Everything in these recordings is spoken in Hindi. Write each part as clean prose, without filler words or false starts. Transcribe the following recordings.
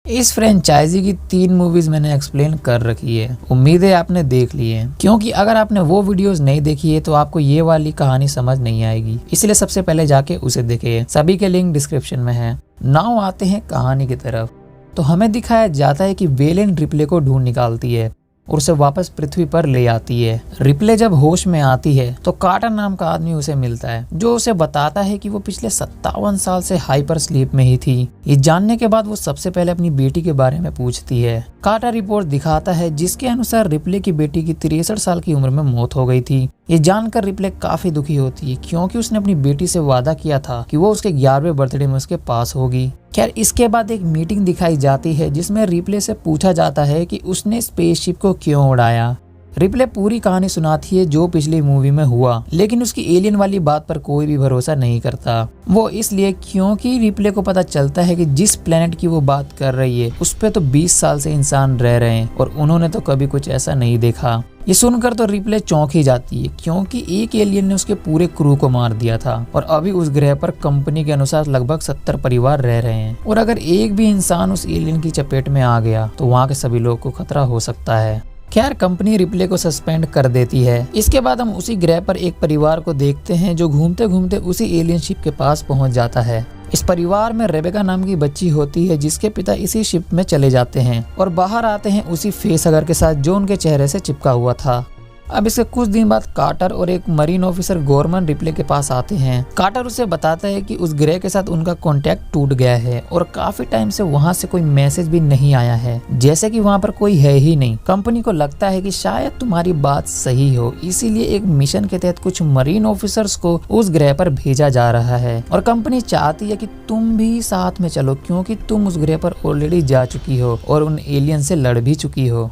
इस फ्रेंचाइजी की 3 मूवीज मैंने एक्सप्लेन कर रखी है। उम्मीद है आपने देख ली है, क्योंकि अगर आपने वो वीडियोस नहीं देखी है तो आपको ये वाली कहानी समझ नहीं आएगी। इसलिए सबसे पहले जाके उसे देखिए, सभी के लिंक डिस्क्रिप्शन में है। नाउ आते हैं कहानी की तरफ। तो हमें दिखाया जाता है कि वेलेन रिप्ले को ढूंढ निकालती है और उसे वापस पृथ्वी पर ले आती है। रिप्ले जब होश में आती है तो कार्टर नाम का आदमी उसे मिलता है, जो उसे बताता है कि वो पिछले 57 साल से हाइपर स्लीप में ही थी। ये जानने के बाद वो सबसे पहले अपनी बेटी के बारे में पूछती है। कार्टर रिपोर्ट दिखाता है जिसके अनुसार रिप्ले की बेटी की 63 साल की उम्र में मौत हो गई थी। ये जानकर रिप्ले काफी दुखी होती है, क्योंकि उसने अपनी बेटी से वादा किया था कि वो उसके 11वें बर्थडे में उसके पास होगी। खैर, इसके बाद एक मीटिंग दिखाई जाती है जिसमें रिप्ले से पूछा जाता है कि उसने स्पेसशिप को क्यों उड़ाया। रिप्ले पूरी कहानी सुनाती है जो पिछली मूवी में हुआ, लेकिन उसकी एलियन वाली बात पर कोई भी भरोसा नहीं करता। वो इसलिए क्योंकि रिप्ले को पता चलता है कि जिस प्लेनेट की वो बात कर रही है उस पे तो 20 साल से इंसान रह रहे हैं और उन्होंने तो कभी कुछ ऐसा नहीं देखा। ये सुनकर तो रिप्ले चौंक ही जाती है, क्योंकि एक एलियन ने उसके पूरे क्रू को मार दिया था और अभी उस ग्रह पर कंपनी के अनुसार लगभग 70 परिवार रह रहे हैं, और अगर एक भी इंसान उस एलियन की चपेट में आ गया तो वहाँ के सभी लोगों को खतरा हो सकता है। खैर, कंपनी रिप्ले को सस्पेंड कर देती है। इसके बाद हम उसी ग्रह पर एक परिवार को देखते हैं जो घूमते घूमते उसी एलियन शिप के पास पहुंच जाता है। इस परिवार में रेबेका नाम की बच्ची होती है जिसके पिता इसी शिप में चले जाते हैं और बाहर आते हैं उसी फेसहगर के साथ जो उनके चेहरे से चिपका हुआ था। अब इसके कुछ दिन बाद कार्टर और एक मरीन ऑफिसर गॉर्मन रिप्ले के पास आते हैं। कार्टर उसे बताता है कि उस ग्रह के साथ उनका कांटेक्ट टूट गया है और काफी टाइम से वहां से कोई मैसेज भी नहीं आया है, जैसे कि वहां पर कोई है ही नहीं। कंपनी को लगता है कि शायद तुम्हारी बात सही हो, इसीलिए एक मिशन के तहत कुछ मरीन ऑफिसर्स को उस ग्रह पर भेजा जा रहा है और कंपनी चाहती है कि तुम भी साथ में चलो, क्योंकि तुम उस ग्रह पर ऑलरेडी जा चुकी हो और उन एलियन से लड़ भी चुकी हो।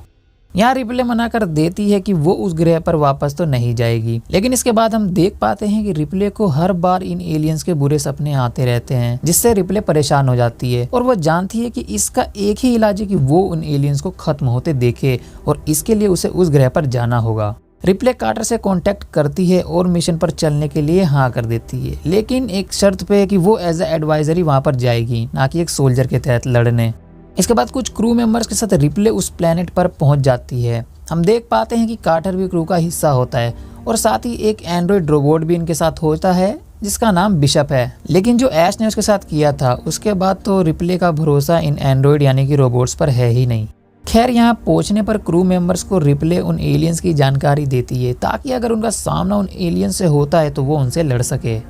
यहाँ रिप्ले मना कर देती है कि वो उस ग्रह पर वापस तो नहीं जाएगी, लेकिन इसके बाद हम देख पाते हैं कि रिप्ले को हर बार इन एलियंस के बुरे सपने आते रहते हैं, जिससे रिप्ले परेशान हो जाती है और वो जानती है कि इसका एक ही इलाज है कि वो उन एलियंस को खत्म होते देखे और इसके लिए उसे उस ग्रह पर जाना होगा। रिप्ले कार्टर से कांटेक्ट करती है और मिशन पर चलने के लिए हाँ कर देती है, लेकिन एक शर्त पे कि वो एज ए एडवाइजरी वहाँ पर जाएगी, ना कि एक सोल्जर के तहत लड़ने। इसके बाद कुछ क्रू मेंबर्स के साथ रिप्ले उस प्लेनेट पर पहुंच जाती है। हम देख पाते हैं कि कार्टर भी क्रू का हिस्सा होता है और साथ ही एक एंड्रॉइड रोबोट भी इनके साथ होता है जिसका नाम बिशप है। लेकिन जो ऐश ने उसके साथ किया था उसके बाद तो रिप्ले का भरोसा इन एंड्रॉइड यानी कि रोबोट्स पर है ही नहीं। खैर, यहाँ पहुंचने पर क्रू मेंबर्स को रिप्ले उन एलियंस की जानकारी देती है ताकि अगर उनका सामना उन एलियंस से होता है तो वो उनसे लड़ सके।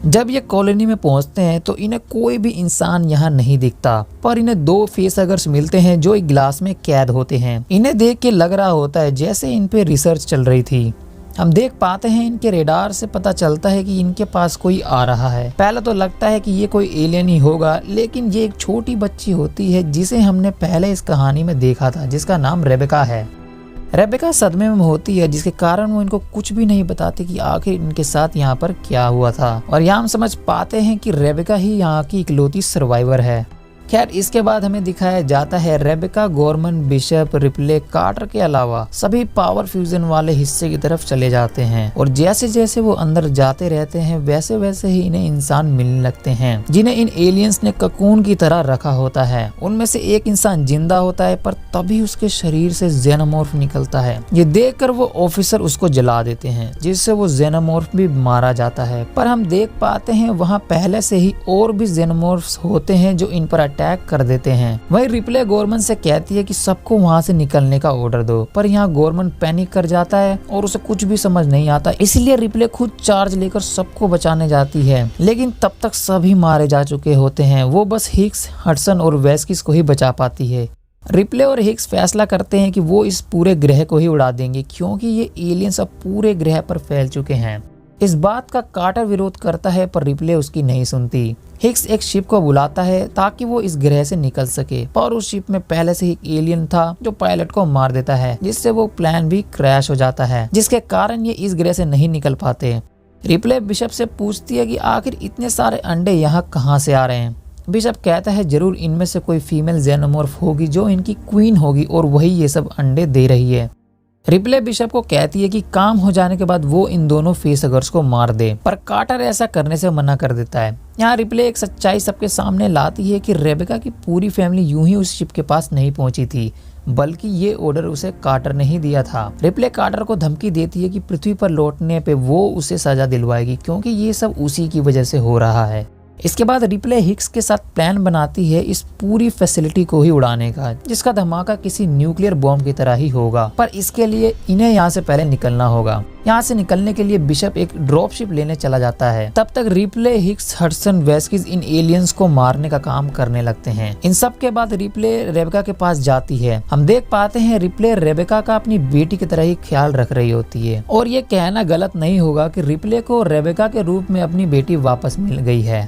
जब ये कॉलोनी में पहुंचते हैं तो इन्हें कोई भी इंसान यहाँ नहीं दिखता, पर इन्हें 2 फेसहगर्स मिलते हैं जो एक ग्लास में कैद होते हैं। इन्हें देख के लग रहा होता है जैसे इन पे रिसर्च चल रही थी। हम देख पाते हैं इनके रेडार से पता चलता है कि इनके पास कोई आ रहा है। पहले तो लगता है कि ये कोई एलियन ही होगा, लेकिन ये एक छोटी बच्ची होती है जिसे हमने पहले इस कहानी में देखा था, जिसका नाम रेबेका है। रेबेका सदमे में होती है, जिसके कारण वो इनको कुछ भी नहीं बताती कि आखिर इनके साथ यहाँ पर क्या हुआ था, और यहाँ हम समझ पाते हैं कि रेबेका ही यहाँ की इकलौती सर्वाइवर है। खैर, इसके बाद हमें दिखाया जाता है रेबेका, गॉर्मन, बिशप, रिप्ले, कार्टर के अलावा सभी पावर फ्यूजन वाले हिस्से की तरफ चले जाते हैं और जैसे जैसे वो अंदर जाते रहते हैं वैसे वैसे ही इन्हें इंसान मिलने लगते हैं जिन्हें इन एलियंस ने ककून की तरह रखा होता है। उनमें से एक इंसान जिंदा होता है, पर तभी उसके शरीर से जेनोमॉर्फ निकलता है। ये देखकर वो ऑफिसर उसको जला देते हैं, जिससे वो जेनोमॉर्फ भी मारा जाता है। पर हम देख पाते हैं वहाँ पहले से ही और भी जेनोमॉर्फ्स होते हैं जो इन पर अटैक कर देते हैं। वहीं रिप्ले गॉर्मन से कहती है कि सबको वहां से निकलने का ऑर्डर दो, पर यहाँ गॉर्मन पैनिक कर जाता है और उसे कुछ भी समझ नहीं आता, इसलिए रिप्ले खुद चार्ज लेकर सबको बचाने जाती है। लेकिन तब तक सभी मारे जा चुके होते हैं, वो बस हिक्स, हडसन और वेस्किस को ही बचा पाती है। रिप्ले और हिक्स फैसला करते हैं कि वो इस पूरे ग्रह को ही उड़ा देंगे, क्योंकि ये एलियंस अब पूरे ग्रह पर फैल चुके हैं। इस बात का कार्टर विरोध करता है, पर रिप्ले उसकी नहीं सुनती। हिक्स एक शिप को बुलाता है ताकि वो इस ग्रह से निकल सके, पर उस शिप में पहले से ही एक एलियन था जो पायलट को मार देता है, जिससे वो प्लान भी क्रैश हो जाता है, जिसके कारण ये इस ग्रह से नहीं निकल पाते। रिप्ले बिशप से पूछती है कि आखिर इतने सारे अंडे यहाँ कहाँ से आ रहे हैं। बिशप कहता है जरूर इनमें से कोई फीमेल जेनोमॉर्फ होगी जो इनकी क्वीन होगी और वही ये सब अंडे दे रही है। रिप्ले बिशप को कहती है कि काम हो जाने के बाद वो इन दोनों फेसहगर्स को मार दे, पर कार्टर ऐसा करने से मना कर देता है। यहाँ रिप्ले एक सच्चाई सबके सामने लाती है कि रेबेका की पूरी फैमिली यूं ही उस शिप के पास नहीं पहुंची थी, बल्कि ये ऑर्डर उसे कार्टर ने ही दिया था। रिप्ले कार्टर को धमकी देती है कि पृथ्वी पर लौटने पे वो उसे सजा दिलवाएगी, क्योंकि ये सब उसी की वजह से हो रहा है। इसके बाद रिप्ले हिक्स के साथ प्लान बनाती है इस पूरी फैसिलिटी को ही उड़ाने का, जिसका धमाका किसी न्यूक्लियर बॉम्ब की तरह ही होगा। पर इसके लिए इन्हें यहाँ से पहले निकलना होगा। यहाँ से निकलने के लिए बिशप एक ड्रॉप शिप लेने चला जाता है। तब तक replay, Hicks, Hudson, वेस्किज in aliens को मारने का काम करने लगते हैं। इन सब के बाद रिप्ले रेबेका के पास जाती है। हम देख पाते हैं रिप्ले रेबेका का अपनी बेटी की तरह ही ख्याल रख रही होती है, और ये कहना गलत नहीं होगा कि रिप्ले को रेबेका के रूप में अपनी बेटी वापस मिल गई है।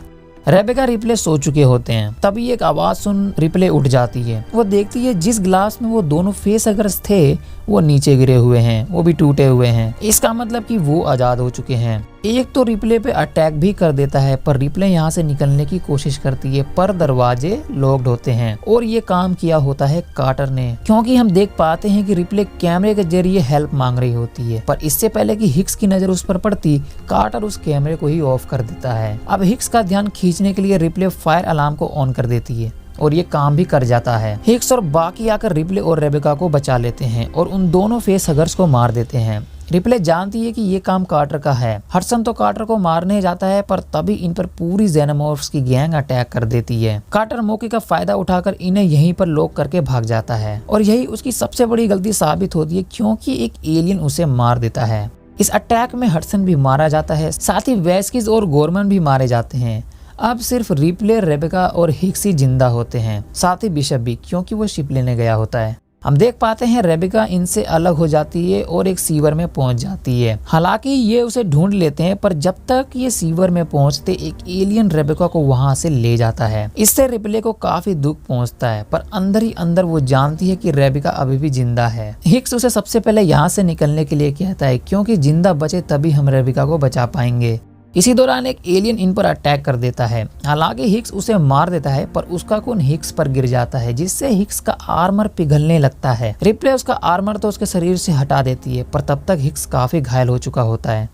रेबेका रिप्ले सो चुके होते हैं। तभी एक आवाज सुन रिप्ले उठ जाती है। वो देखती है जिस ग्लास में वो दोनों फेसहगर्स थे वो नीचे गिरे हुए हैं, वो भी टूटे हुए हैं। इसका मतलब कि वो आजाद हो चुके हैं। एक तो रिप्ले पे अटैक भी कर देता है, पर रिप्ले यहाँ से निकलने की कोशिश करती है, पर दरवाजे लॉक्ड होते हैं। और ये काम किया होता है कार्टर ने, क्योंकि हम देख पाते हैं कि रिप्ले कैमरे के जरिए हेल्प मांग रही होती है। पर इससे पहले कि हिक्स की नजर उस पर पड़ती, कार्टर उस कैमरे को ही ऑफ कर देता है। अब हिक्स का ध्यान खींचने के लिए रिप्ले फायर अलार्म को ऑन कर देती है, और ये काम भी कर जाता है। हिक्स और बाकी आकर रिप्ले और रेबेका को बचा लेते हैं और उन दोनों फेसहगर्स को मार देते हैं। रिप्ले जानती है कि ये काम कार्टर का है। हडसन तो कार्टर को मारने जाता है, पर तभी इन पर पूरी जेनोमॉर्फ्स की गैंग अटैक कर देती है। कार्टर मौके का फायदा उठाकर इन्हें यहीं पर लॉक करके भाग जाता है, और यही उसकी सबसे बड़ी गलती साबित होती है, क्योंकि एक एलियन उसे मार देता है। इस अटैक में हडसन भी मारा जाता है, साथ ही वेस्किज और गोरमन भी मारे जाते हैं। अब सिर्फ रिप्ले, रेबेका और हिक्स ही जिंदा होते हैं, साथ ही बिशप भी, क्योंकि वो शिप लेने गया होता है। हम देख पाते हैं रेबेका इनसे अलग हो जाती है और एक सीवर में पहुंच जाती है। हालांकि ये उसे ढूंढ लेते हैं, पर जब तक ये सीवर में पहुंचते एक एलियन रेबेका को वहां से ले जाता है। इससे रिप्ले को काफी दुख पहुंचता है, पर अंदर ही अंदर वो जानती है कि रेबेका अभी भी जिंदा है। हिक्स उसे सबसे पहले यहाँ से निकलने के लिए कहता है, क्योंकि जिंदा बचे तभी हम रेबेका को बचा पाएंगे। इसी दौरान एक एलियन इन पर अटैक कर देता है। हालांकि हिक्स उसे मार देता है, पर उसका खून हिक्स पर गिर जाता है, जिससे हिक्स का आर्मर पिघलने लगता है। रिप्ले उसका आर्मर तो उसके शरीर से हटा देती है, पर तब तक हिक्स काफी घायल हो चुका होता है।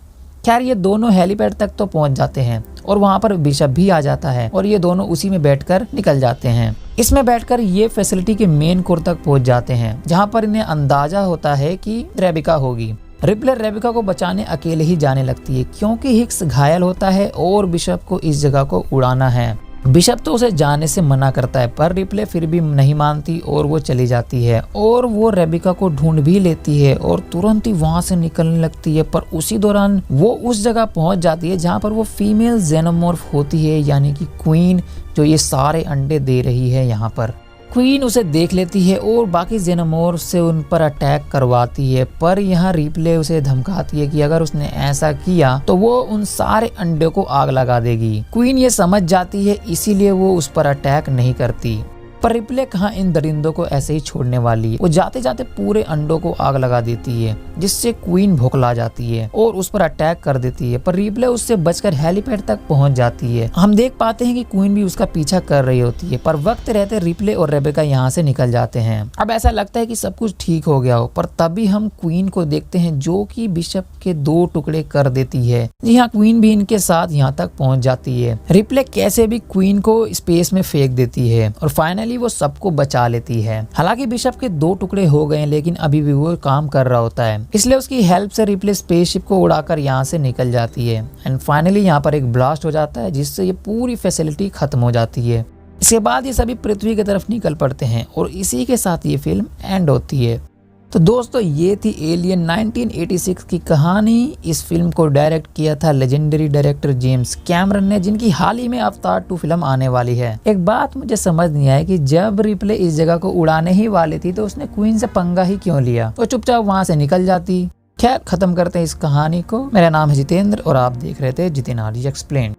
खैर, ये दोनों हेलीपैड तक तो पहुंच जाते हैं, और वहां पर बिशप भी आ जाता है, और ये दोनों उसी में बैठकर निकल जाते हैं। इसमें बैठकर ये फैसिलिटी के मेन कोर तक पहुंच जाते हैं, जहां पर इन्हें अंदाजा होता है कि रेबेका होगी। रिप्ले रेबेका को बचाने अकेले ही जाने लगती है, क्योंकि हिक्स घायल होता है और बिशप को इस जगह को उड़ाना है। बिशप तो उसे जाने से मना करता है, पर रिप्ले फिर भी नहीं मानती और वो चली जाती है, और वो रेबेका को ढूंढ भी लेती है और तुरंत ही वहां से निकलने लगती है। पर उसी दौरान वो उस जगह पहुंच जाती है जहां पर वो फीमेल जेनोमॉर्फ होती है, यानी कि क्वीन, जो ये सारे अंडे दे रही है। यहाँ पर क्वीन उसे देख लेती है और बाकी जेनोमॉर्फ से उन पर अटैक करवाती है, पर यहाँ रिप्ले उसे धमकाती है कि अगर उसने ऐसा किया तो वो उन सारे अंडे को आग लगा देगी। क्वीन ये समझ जाती है, इसीलिए वो उस पर अटैक नहीं करती। पर रिप्ले कहाँ इन दरिंदों को ऐसे ही छोड़ने वाली है। वो जाते जाते पूरे अंडों को आग लगा देती है, जिससे क्वीन भौंकला जाती है और उस पर अटैक कर देती है। पर रिप्ले उससे बचकर हेलीपैड तक पहुंच जाती है। हम देख पाते हैं कि क्वीन भी उसका पीछा कर रही होती है, पर वक्त रहते रिप्ले और रेबेका यहाँ से निकल जाते हैं। अब ऐसा लगता है कि सब कुछ ठीक हो गया हो, पर तभी हम क्वीन को देखते हैं, जो कि बिशप के 2 टुकड़े कर देती है। जी हाँ, क्वीन भी इनके साथ यहाँ तक पहुंच जाती है। रिप्ले कैसे भी क्वीन को स्पेस में फेंक देती है और फाइनली वो सबको बचा लेती है। हालांकि बिशप के 2 टुकड़े हो गए, लेकिन अभी भी वो काम कर रहा होता है, इसलिए उसकी हेल्प से रिप्ले स्पेसशिप को उड़ाकर यहाँ से निकल जाती है। एंड फाइनली यहाँ पर एक ब्लास्ट हो जाता है, जिससे ये पूरी फैसिलिटी खत्म हो जाती है। इसके बाद ये सभी पृथ्वी की तरफ निकल पड़ते हैं और इसी के साथ ये फिल्म एंड होती है। तो दोस्तों, ये थी एलियन 1986 की कहानी। इस फिल्म को डायरेक्ट किया था लेजेंडरी डायरेक्टर जेम्स कैमरन ने, जिनकी हाल ही में अवतार 2 फिल्म आने वाली है। एक बात मुझे समझ नहीं आई कि जब रिप्ले इस जगह को उड़ाने ही वाली थी तो उसने क्वीन से पंगा ही क्यों लिया, तो चुपचाप वहां से निकल जाती। खैर, खत्म करते हैं इस कहानी को। मेरा नाम है जितेंद्र और आप देख रहे थे जितेंद्र एक्सप्लेन।